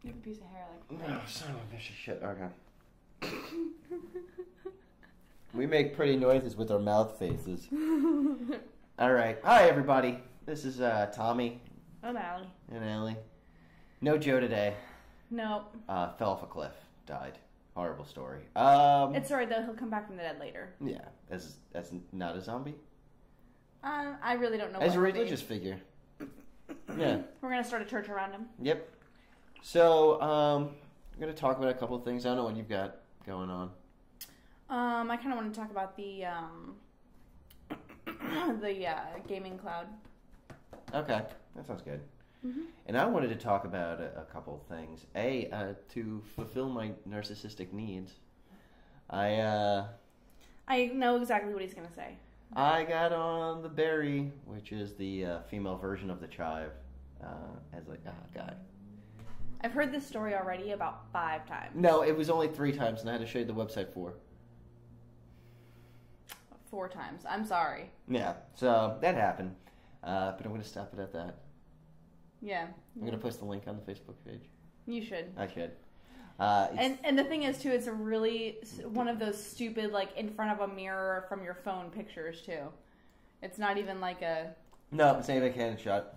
You have a piece of hair like. No, son of a bitch of shit. Okay. We make pretty noises with our mouth faces. All right. Hi, everybody. This is Tommy. I'm Allie. And Allie. No Joe today. Nope. Fell off a cliff. Died. Horrible story. It's alright though. He'll come back from the dead later. Yeah. As not a zombie. I really don't know. As a religious figure. Yeah. We're gonna start a church around him. Yep. So, I'm gonna talk about a couple of things. I don't know what you've got going on. I kind of want to talk about the gaming cloud. Okay, that sounds good. Mm-hmm. And I wanted to talk about a couple of things. To fulfill my narcissistic needs, I know exactly what he's gonna say. I got on the Berry, which is the female version of the Chive, as like, oh god. I've heard this story already about 5 times. No, it was only 3 times, and I had to show you the website 4. 4 times. I'm sorry. Yeah, so that happened, but I'm going to stop it at that. Yeah. I'm going to post the link on the Facebook page. You should. I should. And the thing is, too, it's a really one of those stupid, like, in front of a mirror from your phone pictures, too. It's not even like a... No, it's not even a Canon shot.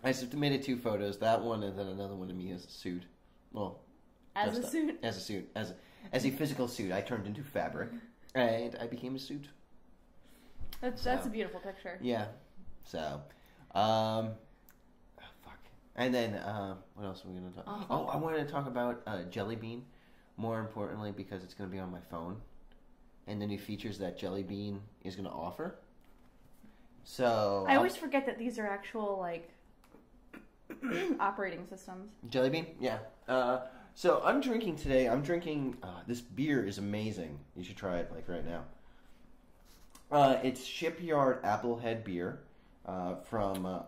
I submitted 2 photos, that one and then another one of me as a suit. Well, as a suit? As a suit. As a physical suit. I turned into fabric, and I became a suit. That's a beautiful picture. Yeah. So, fuck. And then, what else are we going to talk? Oh, I wanted to talk about Jelly Bean, more importantly, because it's going to be on my phone, and the new features that Jelly Bean is going to offer. So... I always forget that these are actual, like, operating systems. Jelly Bean? Yeah. So, I'm drinking today, this beer is amazing. You should try it, like, right now. It's Shipyard Applehead beer from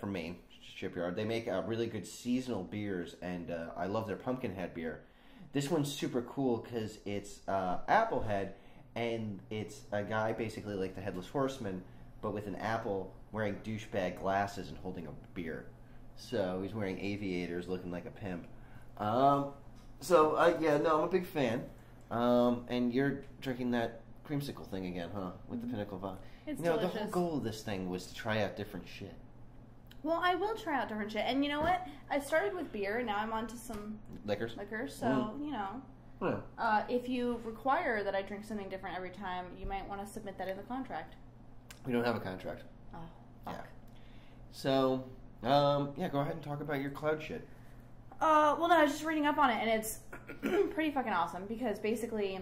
Maine, Shipyard. They make really good seasonal beers, and I love their Pumpkinhead beer. This one's super cool because it's Applehead, and it's a guy basically like the Headless Horseman, but with an apple, wearing douchebag glasses and holding a beer. So he's wearing aviators, looking like a pimp. I'm a big fan. And you're drinking that creamsicle thing again, huh? With the Pinnacle Vodka. It's delicious. delicious. The whole goal of this thing was to try out different shit. Well, I will try out different shit. And you know what? I started with beer, and now I'm on to some... Liquors? So, you know. Yeah. If you require that I drink something different every time, you might want to submit that in the contract. We don't have a contract. Oh, fuck. Yeah. So, go ahead and talk about your cloud shit. Well, no, I was just reading up on it, and it's pretty fucking awesome, because basically,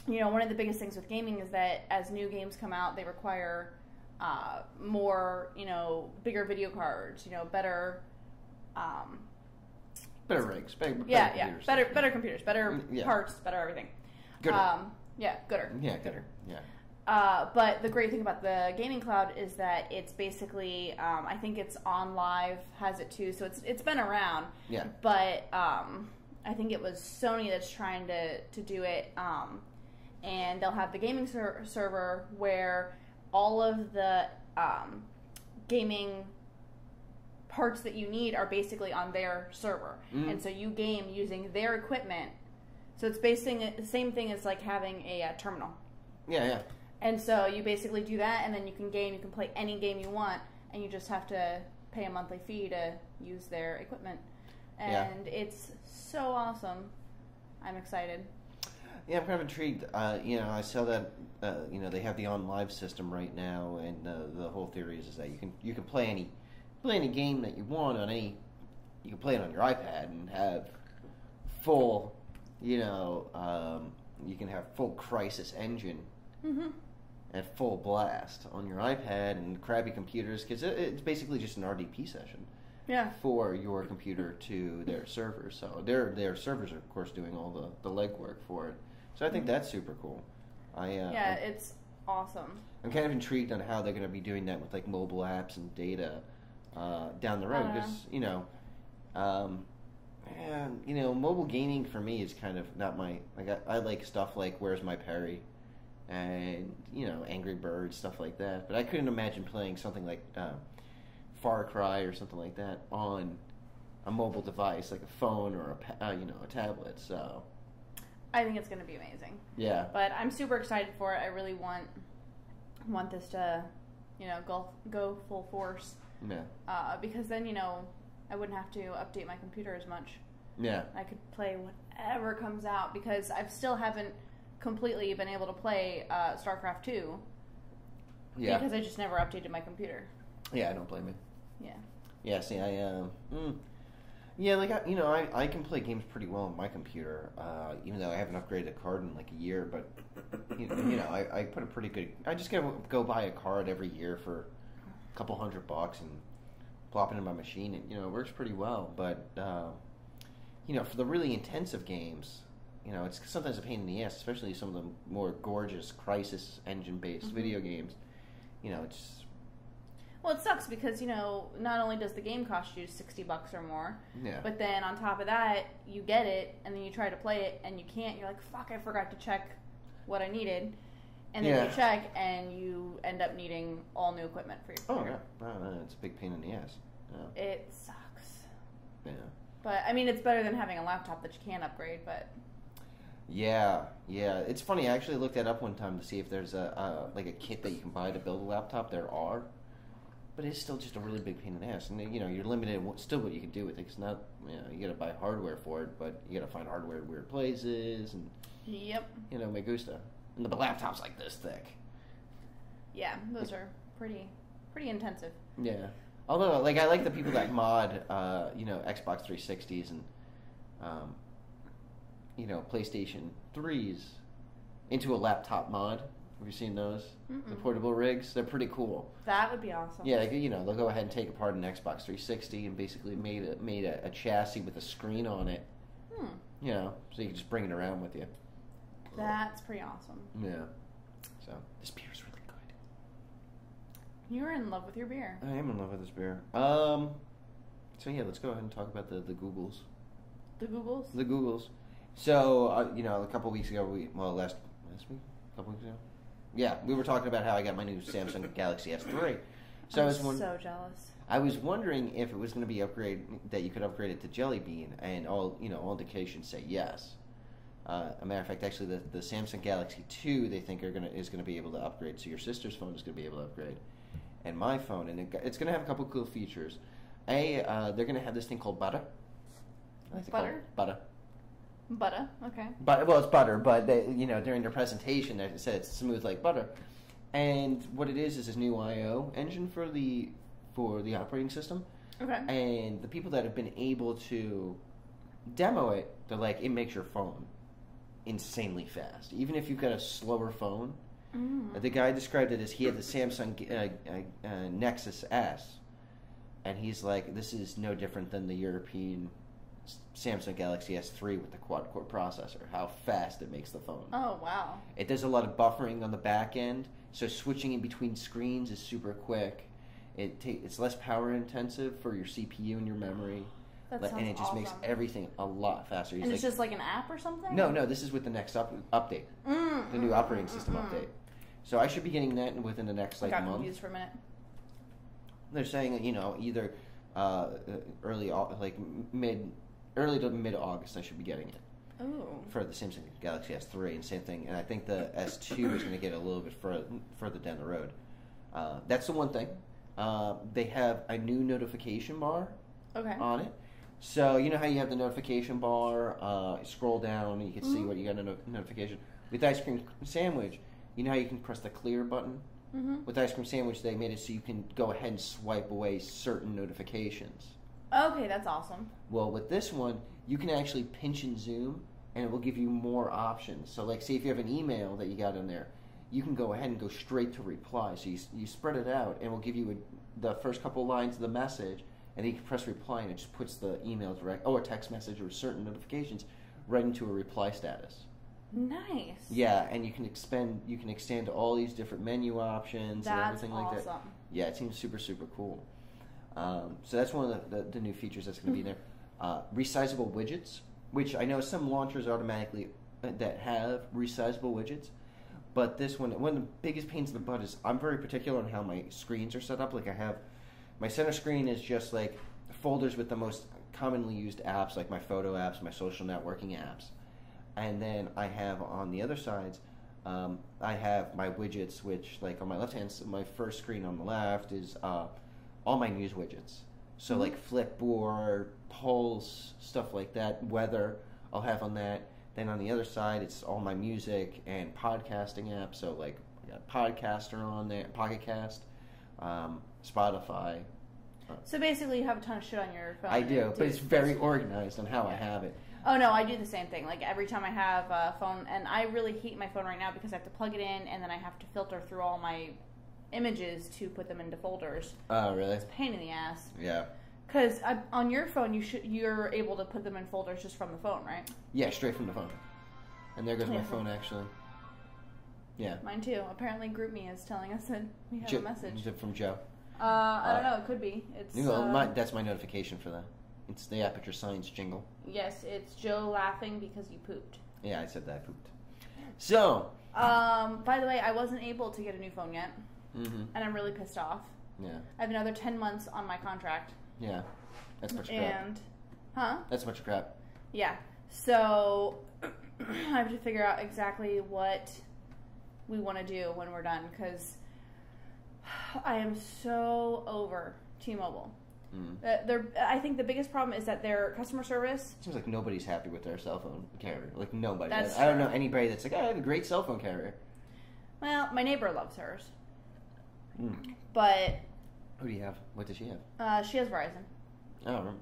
you know, one of the biggest things with gaming is that as new games come out, they require more, you know, bigger video cards, you know, better... better rigs. Better computers. Better computers, better parts, better everything. Gooder. Gooder. Yeah, gooder. Yeah. But the great thing about the gaming cloud is that it's basically, I think it's On Live has it too, so it's been around. Yeah. But I think it was Sony that's trying to do it, and they'll have the gaming server where all of the gaming parts that you need are basically on their server, and so you game using their equipment. So it's basically the same thing as like having a terminal. Yeah. And so you basically do that, and then you can game. You can play any game you want, and you just have to pay a monthly fee to use their equipment. And it's so awesome. I'm excited. Yeah, I'm kind of intrigued. I saw that they have the On Live system right now, and the whole theory is that you can play any game that you want on any. You can play it on your iPad and have full, you can have full Crysis Engine. Mm-hmm. At full blast on your iPad and crappy computers, because it's basically just an RDP session. Yeah. For your computer to their servers, so their servers are of course doing all the legwork for it. So I think that's super cool. It's awesome. I'm kind of intrigued on how they're going to be doing that with like mobile apps and data down the road, because mobile gaming for me is kind of not my I like stuff like Where's My Perry. And Angry Birds, stuff like that. But I couldn't imagine playing something like Far Cry or something like that on a mobile device, like a phone or a tablet. So I think it's going to be amazing. yeah, But I'm super excited for it. I really want this to, go full force. yeah, Because then, I wouldn't have to update my computer as much. yeah. I could play whatever comes out because I still haven't completely been able to play StarCraft 2 Yeah. because I just never updated my computer. Yeah, I don't blame you. Yeah. Yeah, see, yeah, like I can play games pretty well on my computer, even though I haven't upgraded a card in like a year. But I put a pretty good. I just gotta go buy a card every year for a couple $100 and plop it in my machine, and it works pretty well. But for the really intensive games, it's sometimes a pain in the ass, especially some of the more gorgeous Crysis engine-based video games. It's Well, it sucks because, not only does the game cost you $60 or more, yeah, but then on top of that, you get it, and then you try to play it, and you can't. You're like, fuck, I forgot to check what I needed. And then Yeah. you check, and you end up needing all new equipment for your oh computer. yeah, no, it's a big pain in the ass. Yeah. It sucks. Yeah. But, I mean, it's better than having a laptop that you can't upgrade, but... Yeah. It's funny. I actually looked that up one time to see if there's a kit that you can buy to build a laptop. There are, but it's still just a really big pain in the ass. And you're limited in still what you can do with it. It's not you got to buy hardware for it, but you got to find hardware in weird places and Yep. me gusta. And the laptop's like this thick. Yeah, those are pretty intensive. Yeah. Although, I like the people that mod, Xbox 360s and, PlayStation 3s into a laptop mod. Have you seen those? Mm-mm. The portable rigs? They're pretty cool. That would be awesome. Yeah, they'll go ahead and take apart an Xbox 360 and basically made a chassis with a screen on it. So you can just bring it around with you. That's pretty awesome. Yeah. So, this beer's really good. You're in love with your beer. I am in love with this beer. So yeah, let's go ahead and talk about the Googles. The Googles? The Googles. So, a couple weeks ago, last week? A couple weeks ago? Yeah, we were talking about how I got my new Samsung Galaxy S3. So I'm so jealous. I was wondering if it was going to be that you could upgrade it to Jelly Bean, and all indications say yes. A matter of fact, actually, the Samsung Galaxy 2 they think is going to be able to upgrade. So your sister's phone is going to be able to upgrade, and my phone, and it's going to have a couple cool features. They're going to have this thing called Butter. I like to call it Butter. Butter, okay. Well, it's butter, but during their presentation, they said it's smooth like butter. And what it is this new I/O engine for the operating system. Okay. And the people that have been able to demo it, they're like, it makes your phone insanely fast. Even if you've got a slower phone. The guy described it as he had the Samsung Nexus S, and he's like, this is no different than the European Samsung Galaxy S3 with the quad-core processor, how fast it makes the phone. Oh, wow. It does a lot of buffering on the back end, so switching in between screens is super quick. It's less power intensive for your CPU and your memory. That sounds and it just makes awesome. everything a lot faster. And it's just like an app or something? No, this is with the next update. The new operating system update. So I should be getting that within the next month. I got confused for a minute. They're saying either early to mid August I should be getting it. Ooh. For the Samsung Galaxy S3, and same thing. And I think the S2 is going to get a little bit further down the road. That's the one thing. They have a new notification bar on it. So you know how you have the notification bar, scroll down, and you can see what you got a notification. With Ice Cream Sandwich, you know how you can press the clear button? With Ice Cream Sandwich, they made it so you can go ahead and swipe away certain notifications. Okay, that's awesome. Well, with this one, you can actually pinch and zoom, and it will give you more options. So, like, say if you have an email that you got in there, you can go ahead and go straight to reply. So you spread it out, and it will give you the first couple lines of the message, and then you can press reply, and it just puts the email a text message or certain notifications right into a reply status. Nice. Yeah, and you can extend all these different menu options and everything like that. Yeah, it seems super, super cool. So that's one of the new features that's going to be there. Resizable widgets, which I know some launchers automatically that have resizable widgets, but this one of the biggest pains in the butt is I'm very particular on how my screens are set up. Like I have My center screen is just like folders with the most commonly used apps, like my photo apps, my social networking apps. And then I have on the other sides, I have my widgets, which like on my left hand, my first screen on the left is all my news widgets. So like Flipboard, Pulse, stuff like that, weather, I'll have on that. Then on the other side, it's all my music and podcasting apps. So like I got Podcaster on there, Pocket Cast, Spotify. So basically, you have a ton of shit on your phone. I do, but it's very organized on how I have it. Oh no, I do the same thing. Like every time I have a phone, and I really hate my phone right now because I have to plug it in and then I have to filter through all my images to put them into folders. Oh, really? It's a pain in the ass. Yeah. Because on your phone, you're able to put them in folders just from the phone, right? Yeah, straight from the phone. And there goes my phone, actually. Yeah. Mine too. Apparently, GroupMe is telling us that we have a message. Is it from Joe? I don't know. It could be. It's. That's my notification for that. It's the Aperture Science jingle. Yes, it's Joe laughing because you pooped. Yeah, I said that I pooped. So. By the way, I wasn't able to get a new phone yet, and I'm really pissed off. Yeah. I have another 10 months on my contract. Yeah, that's much crap. That's much crap. Yeah. So I have to figure out exactly what we want to do when we're done because I am so over T-Mobile. I think the biggest problem is that their customer service. It seems like nobody's happy with their cell phone carrier. Like nobody. That's I don't know anybody that's like, I have a great cell phone carrier. Well, my neighbor loves hers, but. Who do you have? What does she have? She has Verizon. Oh,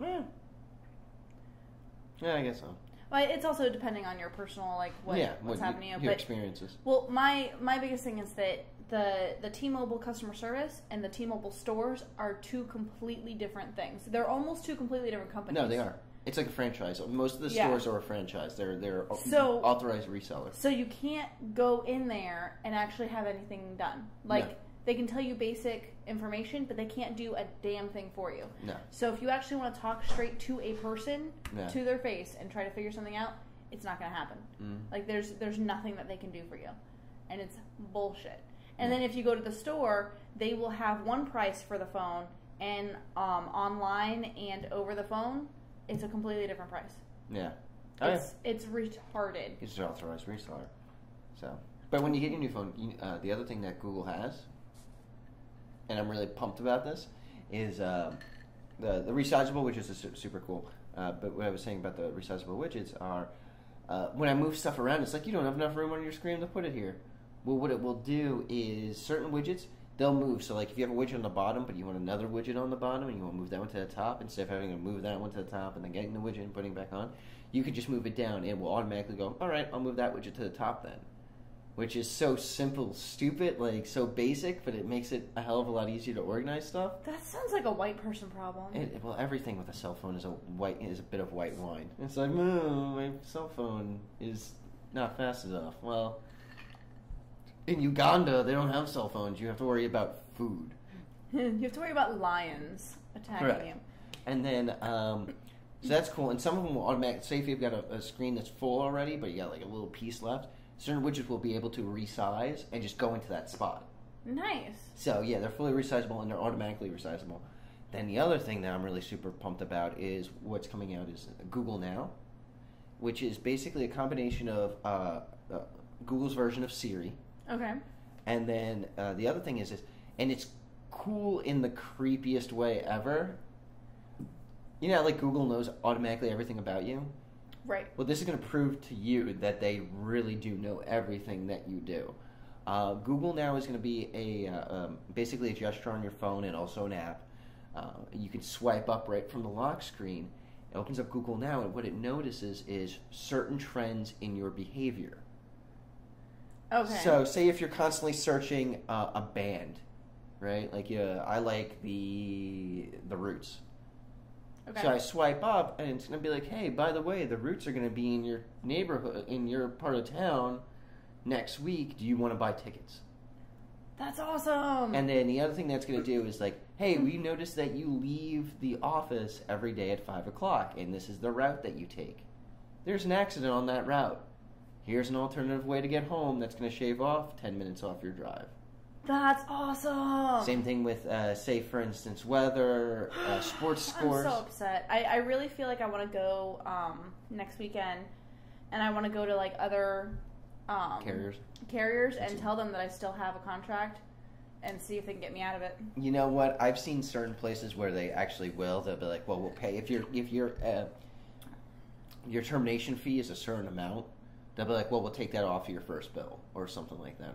yeah, I guess so. Well, it's also depending on your personal, like, what's happening. Your experiences. Well, my biggest thing is that the T-Mobile customer service and the T-Mobile stores are two completely different things. They're almost two completely different companies. No, they are. It's like a franchise. Most of the stores are a franchise. They're authorized resellers. So you can't go in there and actually have anything done. Like, they can tell you basic information, but they can't do a damn thing for you. No. So if you actually want to talk straight to a person, to their face, and try to figure something out, it's not going to happen. Like, there's nothing that they can do for you. And it's bullshit. And then if you go to the store, they will have one price for the phone, and online and over the phone, it's a completely different price. Yeah. It's retarded. It's an authorized reseller. So, but when you get your new phone, the other thing that Google has, and I'm really pumped about this, is the resizable widgets is super cool. But what I was saying about the resizable widgets are, when I move stuff around, it's like you don't have enough room on your screen to put it here. Well, what it will do is certain widgets, they'll move. So like if you have a widget on the bottom, but you want another widget on the bottom, and you want to move that one to the top, instead of having to move that one to the top and then getting the widget and putting it back on, you could just move it down. It will automatically go, all right, I'll move that widget to the top then. Which is so simple, stupid, like so basic, but it makes it a hell of a lot easier to organize stuff. That sounds like a white person problem. Well, everything with a cell phone is a bit of white wine. It's like, my cell phone is not fast enough. Well, in Uganda, they don't have cell phones. You have to worry about food. You have to worry about lions attacking you. And then, so that's cool. And some of them will automatically, say if you've got a screen that's full already, but you got like a little piece left, certain widgets will be able to resize and just go into that spot. Nice. So, yeah, they're fully resizable and they're automatically resizable. Then the other thing that I'm really super pumped about is what's coming out is Google Now, which is basically a combination of Google's version of Siri. Okay. And then the other thing is, and it's cool in the creepiest way ever. You know, like Google knows automatically everything about you. Right. Well, this is going to prove to you that they really do know everything that you do. Google Now is going to be basically a gesture on your phone and also an app. You can swipe up right from the lock screen. It opens up Google Now, and what it notices is certain trends in your behavior. Okay. So, say if you're constantly searching a band, right? Like, I like the Roots. Okay. So I swipe up, and it's going to be like, hey, by the way, the Roots are going to be in your neighborhood, in your part of town next week. Do you want to buy tickets? That's awesome. And then the other thing that's going to do is like, hey, we noticed that you leave the office every day at 5 o'clock, and this is the route that you take. There's an accident on that route. Here's an alternative way to get home that's going to shave off 10 minutes off your drive. That's awesome. Same thing with, say, for instance, weather, sports scores. I'm so upset. I really feel like I want to go next weekend, and I want to go to like other carriers and tell them that I still have a contract, and see if they can get me out of it. You know what? I've seen certain places where they actually will. They'll be like, "Well, we'll pay if your termination fee is a certain amount." They'll be like, "Well, we'll take that off of your first bill," or something like that.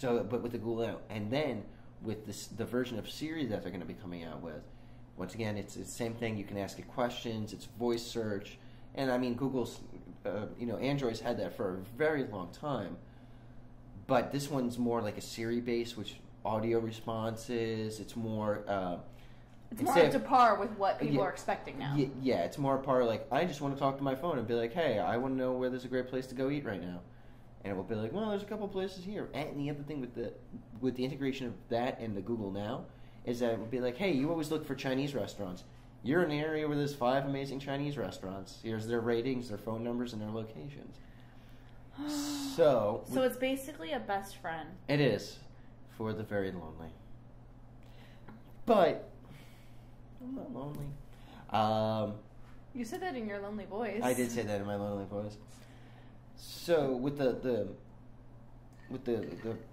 But with the Google Now, and then with the version of Siri that they're going to be coming out with, once again, it's the same thing. You can ask it questions. It's voice search, and I mean, Google's, Android's had that for a very long time. But this one's more like a Siri base, which audio responses. It's more. It's more up to par with what people are expecting now. Yeah, it's more par like, I just want to talk to my phone and be like, hey, I want to know where there's a great place to go eat right now. And it will be like, well, there's a couple places here. And the other thing with the integration of that and the Google Now is that it will be like, hey, you always look for Chinese restaurants. You're in an area where there's 5 amazing Chinese restaurants. Here's their ratings, their phone numbers, and their locations. So it's basically a best friend. It is for the very lonely. But I'm not lonely. You said that in your lonely voice. I did say that in my lonely voice. So with the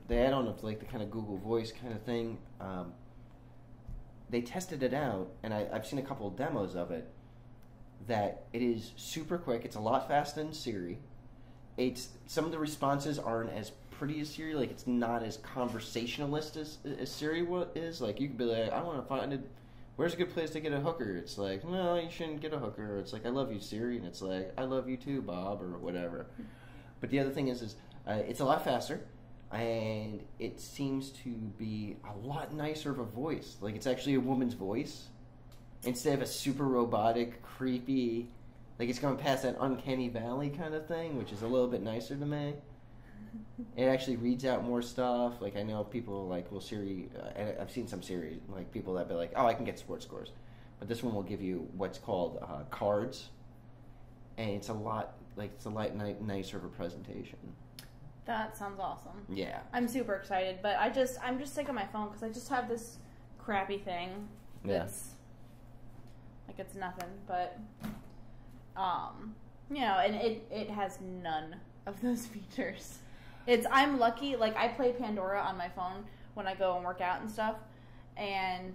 add-on of like the kind of Google Voice kind of thing, they tested it out, and I've seen a couple of demos of it. That it is super quick. It's a lot faster than Siri. Some of the responses aren't as pretty as Siri. Like, it's not as conversationalist as Siri is. Like, you could be like, I want to find it. Where's a good place to get a hooker? It's like, no, you shouldn't get a hooker. It's like, I love you, Siri. And it's like, I love you too, Bob, or whatever. But the other thing is it's a lot faster, and it seems to be a lot nicer of a voice. Like, it's actually a woman's voice instead of a super robotic, creepy. Like, it's going past that uncanny valley kind of thing, which is a little bit nicer to me. It actually reads out more stuff. Like, I know people, like, will Siri... I've seen some Siri, like, people that be like, oh, I can get sports scores. But this one will give you what's called cards. And it's a lot nicer of a presentation. That sounds awesome. Yeah. I'm super excited, but I'm just sick of my phone because I just have this crappy thing that's... Like, it's nothing, but... and it has none of those features. I'm lucky, like, I play Pandora on my phone when I go and work out and stuff, and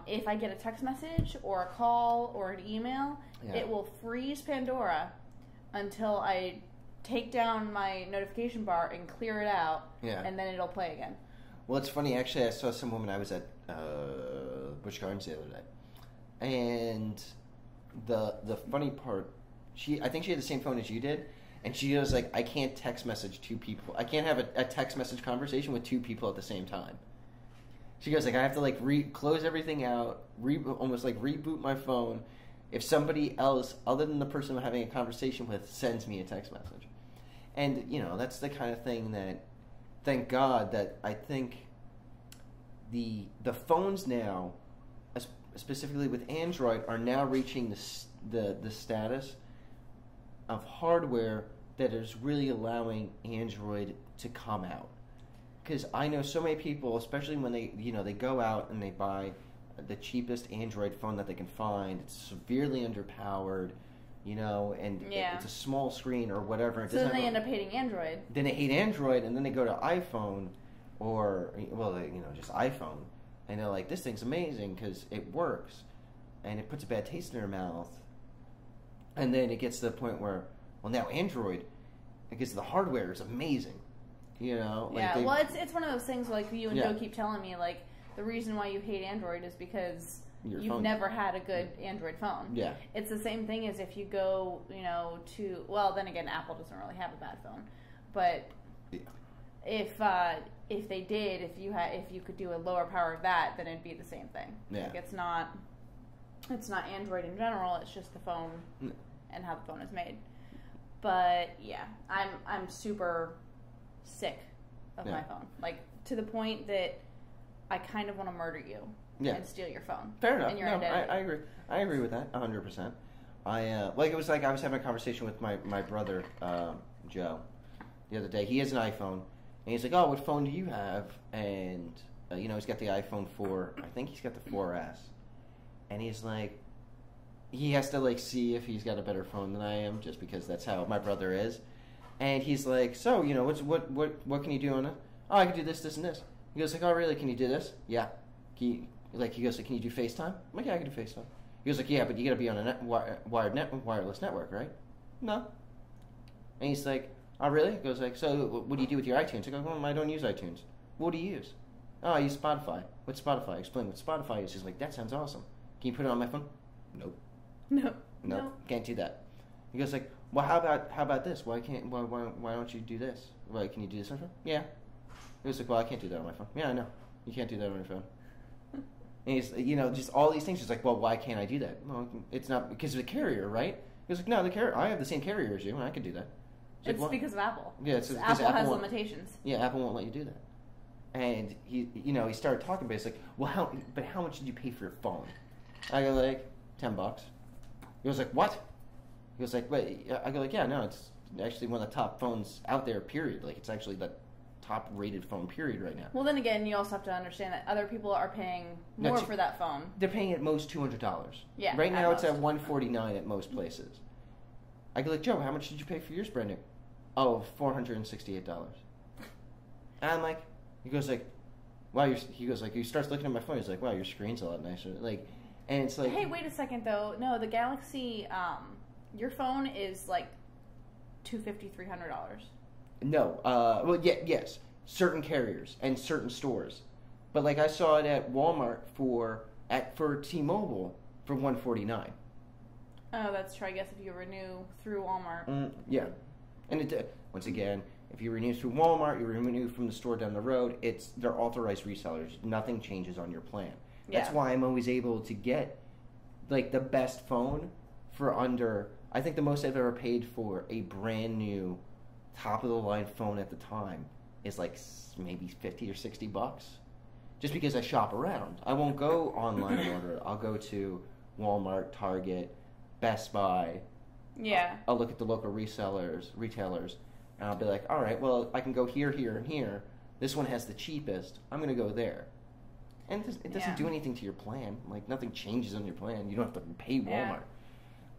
if I get a text message or a call or an email, it will freeze Pandora until I take down my notification bar and clear it out, and then it'll play again. Well, it's funny, actually, I saw some woman, I was at Busch Gardens the other day, and the funny part, I think she had the same phone as you did, and she was like, I can't text message 2 people. I can't have a text message conversation with 2 people at the same time. She goes, like, I have to, like, close everything out, almost, like, reboot my phone if somebody else, other than the person I'm having a conversation with, sends me a text message. And, that's the kind of thing that, thank God, that I think the phones now, specifically with Android, are now reaching the status of hardware that is really allowing Android to come out. Because I know so many people, especially when they go out and they buy the cheapest Android phone that they can find. It's severely underpowered, and it's a small screen or whatever. So then they end up hating Android. Then they hate Android, and then they go to iPhone or, just iPhone. And they're like, this thing's amazing because it works. And it puts a bad taste in their mouth. And then it gets to the point where, well, now Android, because the hardware is amazing. It's one of those things like you and Joe keep telling me, like, the reason why you hate Android is because you've never had a good Android phone. Yeah. It's the same thing as if you go, to, well, then again, Apple doesn't really have a bad phone. But if they did, if you could do a lower power of that, then it'd be the same thing. Yeah. Like, it's not Android in general, it's just the phone and how the phone is made. But yeah, I'm super sick of my phone. Like, to the point that I kind of want to murder you and steal your phone. Fair enough. And your identity. I agree. I agree with that 100%. It was like I was having a conversation with my brother Joe the other day. He has an iPhone, And he's like, oh, what phone do you have? And, he's got the iPhone 4. I think he's got the 4S. And he's like, he has to, like, see if he's got a better phone than I am, just because that's how my brother is. And he's like, so, what can you do on it? Oh, I can do this, this, and this. He goes like, oh, really? Can you do this? Yeah. He goes like, can you do FaceTime? I'm like, yeah, I can do FaceTime. He goes like, yeah, but you got to be on a wireless network, right? No. And he's like, oh, really? He goes like, so what do you do with your iTunes? I go, well, I don't use iTunes. What do you use? Oh, I use Spotify. What's Spotify? Explain what Spotify is. He's like, that sounds awesome. Can you put it on my phone? Nope. No. Can't do that. He goes like, well, how about this? Why don't you do this? Well, can you do this on your phone? Yeah. He was like, well, I can't do that on my phone. Yeah, I know. You can't do that on your phone. And he's, just all these things. He's like, well, why can't I do that? Well, it's not because of the carrier, right? He was like, no, the carrier. I have the same carrier as you, and I can do that. It's like, because of Apple. Yeah, it's Apple has limitations. Yeah, Apple won't let you do that. And he started talking, but he's like, well, how much did you pay for your phone? I go like, $10. He was like, what? He was like, wait. I go like, yeah, no, it's actually one of the top phones out there. Period. Like, it's actually the top rated phone. Period. Right now. Well, then again, you also have to understand that other people are paying more for that phone. They're paying at most $200. Yeah. Right now, it's at $149 at most places. I go like, Joe, how much did you pay for yours, brand new? Oh, $468. And I'm like, he goes like, wow. He goes like, he starts looking at my phone. He's like, wow, your screen's a lot nicer. Like, and it's like, hey, wait a second though. No, the Galaxy, your phone is like $250, $300. No, well, yeah, yes, certain carriers and certain stores, but like I saw it at Walmart for T-Mobile for $149. Oh, that's true. I guess if you renew through Walmart. Yeah, and once again, if you renew through Walmart, you renew from the store down the road. They're authorized resellers. Nothing changes on your plan. That's why I'm always able to get like the best phone for under. I think the most I've ever paid for a brand new, top of the line phone at the time is like maybe $50 or $60. Just because I shop around, I won't go online and order it. I'll go to Walmart, Target, Best Buy. Yeah. I'll look at the local retailers, and I'll be like, all right, well, I can go here, here, and here. This one has the cheapest. I'm going to go there. And it doesn't do anything to your plan. Like, nothing changes on your plan. You don't have to pay Walmart. Yeah.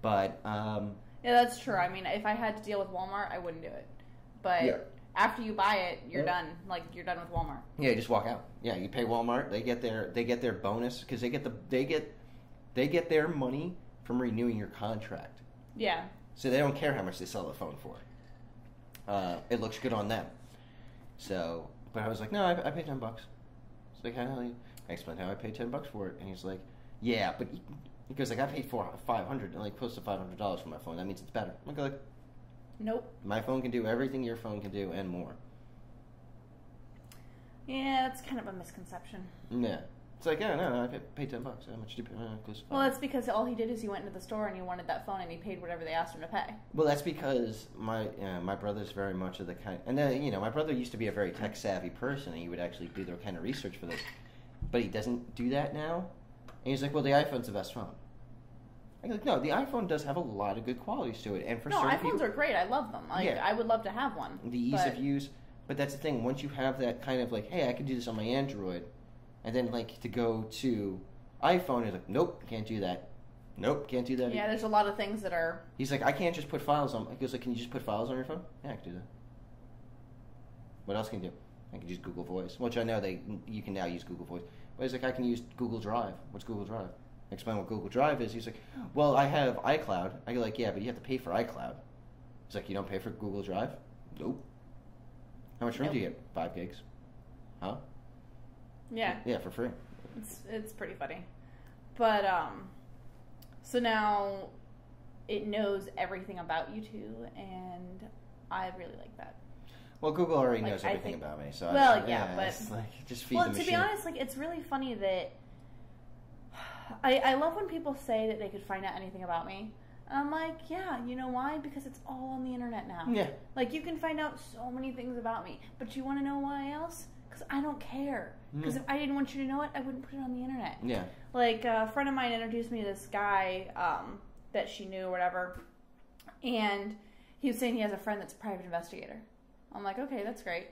But, yeah, that's true. I mean, if I had to deal with Walmart, I wouldn't do it. But after you buy it, you're done. Like, you're done with Walmart. Yeah, you just walk out. Yeah, you pay Walmart. They get their bonus because they get their money from renewing your contract. Yeah. So they don't care how much they sell the phone for. It looks good on them. So, but I was like, no, I paid $10. It's like, I explained how I paid $10 for it, and he's like, yeah, but he goes like, I paid $500, like close to $500 for my phone. That means it's better. I'm like, nope. My phone can do everything your phone can do and more. Yeah, that's kind of a misconception. Yeah. It's like, yeah, no, I paid $10. How much do you pay? Well, that's because all he did is he went into the store and he wanted that phone and he paid whatever they asked him to pay. Well, that's because my brother's very much of the kind, and then my brother used to be a very tech savvy person, and he would actually do the kind of research for this, but he doesn't do that now. And he's like, well, the iPhone's the best phone. I'm like, no, the iPhone does have a lot of good qualities to it, and for certain iPhones are great. I love them. I would love to have one. The ease of use, but that's the thing. Once you have that kind of like, hey, I can do this on my Android. And then, like, to go to iPhone, he's like, nope, can't do that. Nope, can't do that. Yeah, there's a lot of things that are... He's like, I can't just put files on... He goes like, can you just put files on your phone? Yeah, I can do that. What else can you do? I can use Google Voice, which I know you can now use Google Voice. But he's like, I can use Google Drive. What's Google Drive? I explain what Google Drive is. He's like, well, I have iCloud. I go like, yeah, but you have to pay for iCloud. He's like, you don't pay for Google Drive? Nope. How much room do you get? 5 gigs. Huh? Yeah. Yeah, for free. It's pretty funny. But, so now it knows everything about you two, and I really like that. Well, Google already knows everything about me, so but it's like, just feed the machine. To be honest, like, it's really funny that I love when people say that they could find out anything about me. And I'm like, yeah, you know why? Because it's all on the internet now. Yeah. Like, you can find out so many things about me, but you want to know why else? Because I don't care. Because if I didn't want you to know it, I wouldn't put it on the internet. Yeah. Like, a friend of mine introduced me to this guy that she knew or whatever, and he was saying he has a friend that's a private investigator. I'm like, okay, that's great.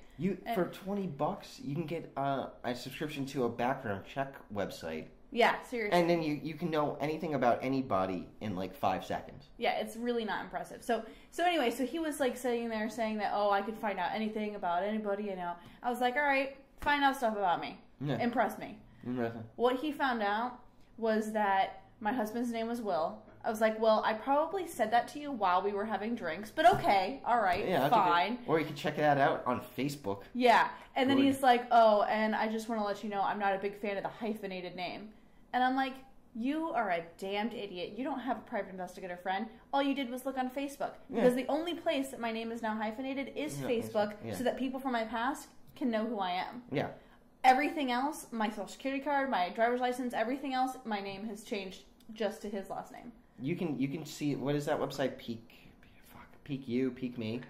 For $20, you can get a subscription to a background check website. Yeah, seriously. And then you can know anything about anybody in like 5 seconds. Yeah, it's really not impressive. So anyway, so he was like sitting there saying that, oh, I could find out anything about anybody, you know. I was like, all right, find out stuff about me. Yeah. Impress me. Interesting. What he found out was that my husband's name was Will. I was like, well, I probably said that to you while we were having drinks, but okay, all right, yeah, fine. Or you can check that out on Facebook. Yeah, and then he's like, oh, and I just want to let you know I'm not a big fan of the hyphenated name. And I'm like, you are a damned idiot. You don't have a private investigator friend. All you did was look on Facebook. Yeah. Because the only place that my name is now hyphenated is Facebook, so that people from my past can know who I am. Yeah. Everything else, my social security card, my driver's license, everything else, my name has changed just to his last name. You can see, what is that website? Peek Me.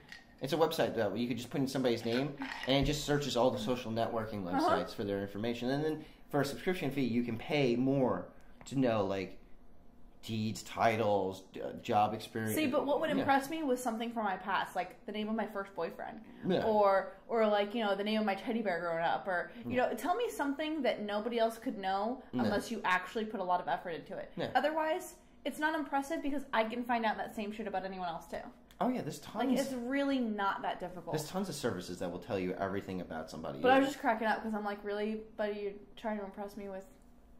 It's a website that you could just put in somebody's name and it just searches all the social networking websites for their information. And then for a subscription fee, you can pay more to know like deeds, titles, job experience. See, but what would impress me was something from my past, like the name of my first boyfriend, Yeah. or like, you know, the name of my teddy bear growing up, or you know, tell me something that nobody else could know unless you actually put a lot of effort into it. Yeah. Otherwise, it's not impressive because I can find out that same shit about anyone else too. Oh yeah, there's tons. Like, it's really not that difficult. There's tons of services that will tell you everything about somebody. But I was just cracking up because I'm like, really, buddy, you're trying to impress me with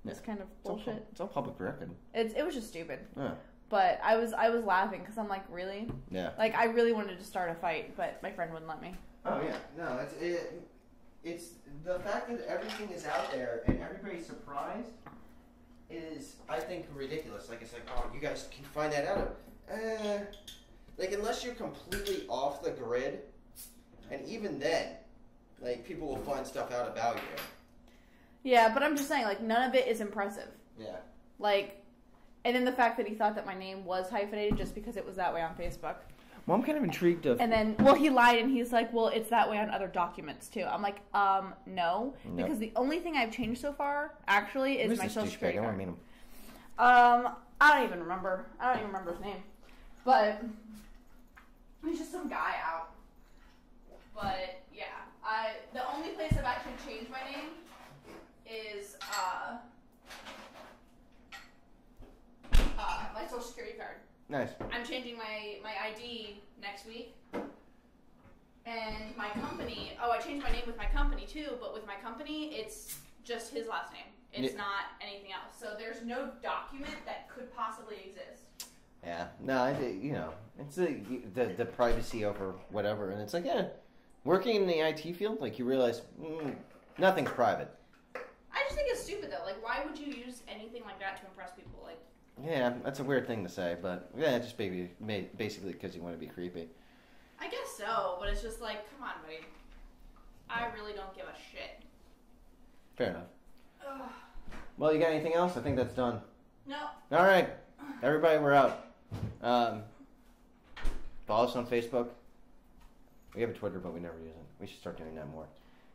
this kind of bullshit. It's all public record. It was just stupid. Yeah. But I was laughing because I'm like, really? Yeah. Like, I really wanted to start a fight, but my friend wouldn't let me. Oh yeah, no, it's the fact that everything is out there and everybody's surprised is, I think, ridiculous. Like, it's like, oh, you guys can find that out. Like, unless you're completely off the grid, and even then, like, people will find stuff out about you. Yeah, but I'm just saying, like, none of it is impressive. Yeah. Like, and then the fact that he thought that my name was hyphenated just because it was that way on Facebook. Well, I'm kind of intrigued of... And then, well, he lied and he's like, well, it's that way on other documents, too. I'm like, no. Nope. Because the only thing I've changed so far, actually, is my social security card. I want to meet him. I don't even remember. I don't even remember his name. But he's just some guy out. But, yeah. The only place I've actually changed my name is, my social security card. Nice. I'm changing my ID next week. And my company, I changed my name with my company too, but with my company, it's just his last name. It's not anything else. So there's no document that could possibly exist. Yeah. No, you know, it's the privacy over whatever. And it's like, yeah, working in the IT field, like, you realize nothing's private. I just think it's stupid though. Like, why would you use anything like that to impress people? Like, yeah, that's a weird thing to say, but yeah, just basically because you want to be creepy. I guess so, but it's just like, come on, buddy. I really don't give a shit. Fair enough. Ugh. Well, you got anything else? I think that's done. No. All right, everybody, we're out. Follow us on Facebook. We have a Twitter, but we never use it. We should start doing that more.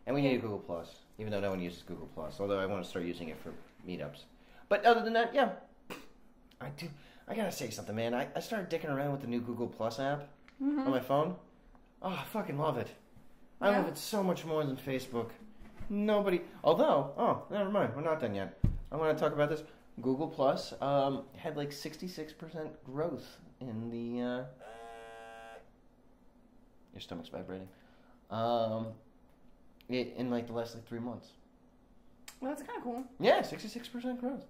And we need a Google Plus, even though no one uses Google Plus. Although I want to start using it for meetups. But other than that, yeah. I gotta say something, man. I started dicking around with the new Google Plus app on my phone. Oh, I fucking love it. I love it so much more than Facebook. Although, never mind. We're not done yet. I want to talk about this. Google Plus had like 66% growth in the... Your stomach's vibrating. In like the last 3 months. Well, that's kind of cool. Yeah, 66% growth.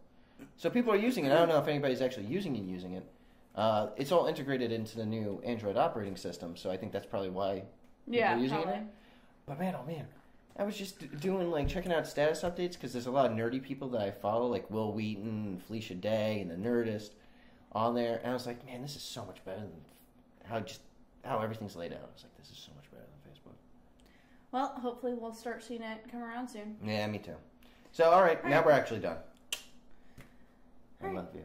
So people are using it. I don't know if anybody's actually using it. It's all integrated into the new Android operating system, so I think that's probably why people are using it. But man, oh man, I was just checking out status updates because there's a lot of nerdy people that I follow, like Will Wheaton, and Felicia Day, and the Nerdist on there, and I was like, man, this is so much better than how everything's laid out. I was like, this is so much better than Facebook. Well, hopefully we'll start seeing it come around soon. Yeah, me too. So, all right, now we're actually done. I love you.